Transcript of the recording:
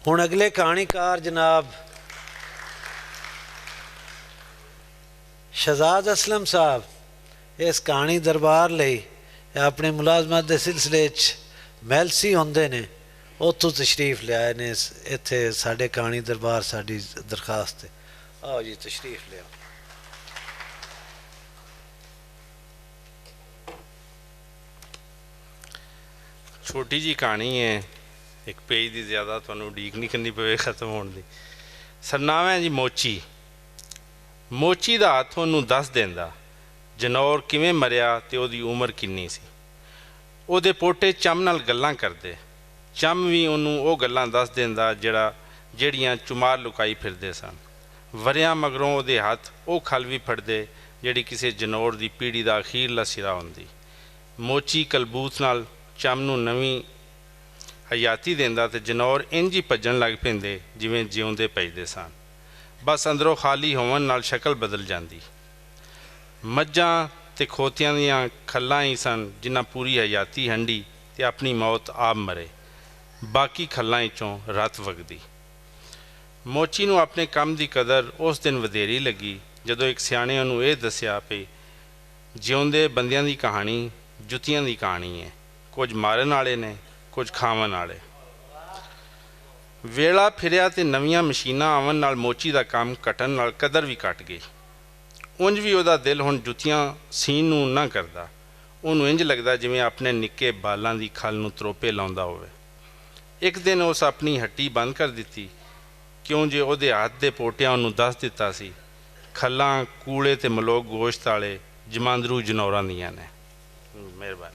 हुण अगले कहानीकार जनाब शहजाद असलम साहब इस कहानी दरबार लई अपनी मुलाजमत के सिलसिले मैलसी होंदे ने उत्थों तशरीफ लियाए ने इत्थे साडे कहानी दरबार साडी दरखास्त है। आओ जी तशरीफ लिया। छोटी जी कहानी है, एक पेज की ज़्यादा तुहानूं उड़ीक नहीं करनी पवे खत्म होने की। सरनामा है जी मोची। मोची का हथ उन्होंने दस देंदा जनौर किवें मरिया ते उहदी उम्र किन्नी सी। उहदे पोटे चम नाल गल्लां करदे, चम भी उन्होंने वो गल्लां दस देंदा ਜਿਹੜੀਆਂ चुमार लुकाई फिरदे सन। वरियां मगरों उहदे हथ वो खल भी फड़दे जिहड़ी किसी जनौर की पीढ़ी का अखीरला सिरा हुंदी। मोची कलबूत नाल चम नूं नवीं हयाती देंदा ते जनौर इंज ही भज्जण लग पैंदे जिवें जिउंदे पइदे सन। बस अंदरों खाली होवन नाल शक्ल बदल जाती। मझां ते खोतियां दीयां खल्लां ही सन जिन्हां पूरी हयाती हंडी ते अपनी मौत आप मरे, बाकी खल्लां चों रत वगदी। मोची नूं अपने काम की कदर उस दिन वधेरी लगी जदों एक सियाणे उहनूं ये दस्सिया भी जिउंदे बंदियां दी कहानी जुत्तियां दी कहानी है, कुछ मारन वाले ने कुछ खावन वाले। वेला फिरिया ते नवीं मशीनां आवन नाल मोची का काम घटन नाल कदर भी घट गई। उंज भी उहदा दिल हुण जुत्तियां सीन नूं ना करदा, उहनूं इंज लगदा जिवें अपने निक्के बालां दी खल नूं तरोपे लाउंदा होवे। एक दिन उस अपनी हट्टी बंद कर दित्ती क्यों जे उहदे हथ दे पोटियां उहनूं दस दित्ता सी खल्लां कूड़े ते मलोक गोश्त वाले जमांदरू जनौरां दियां ने। मेहरबानी।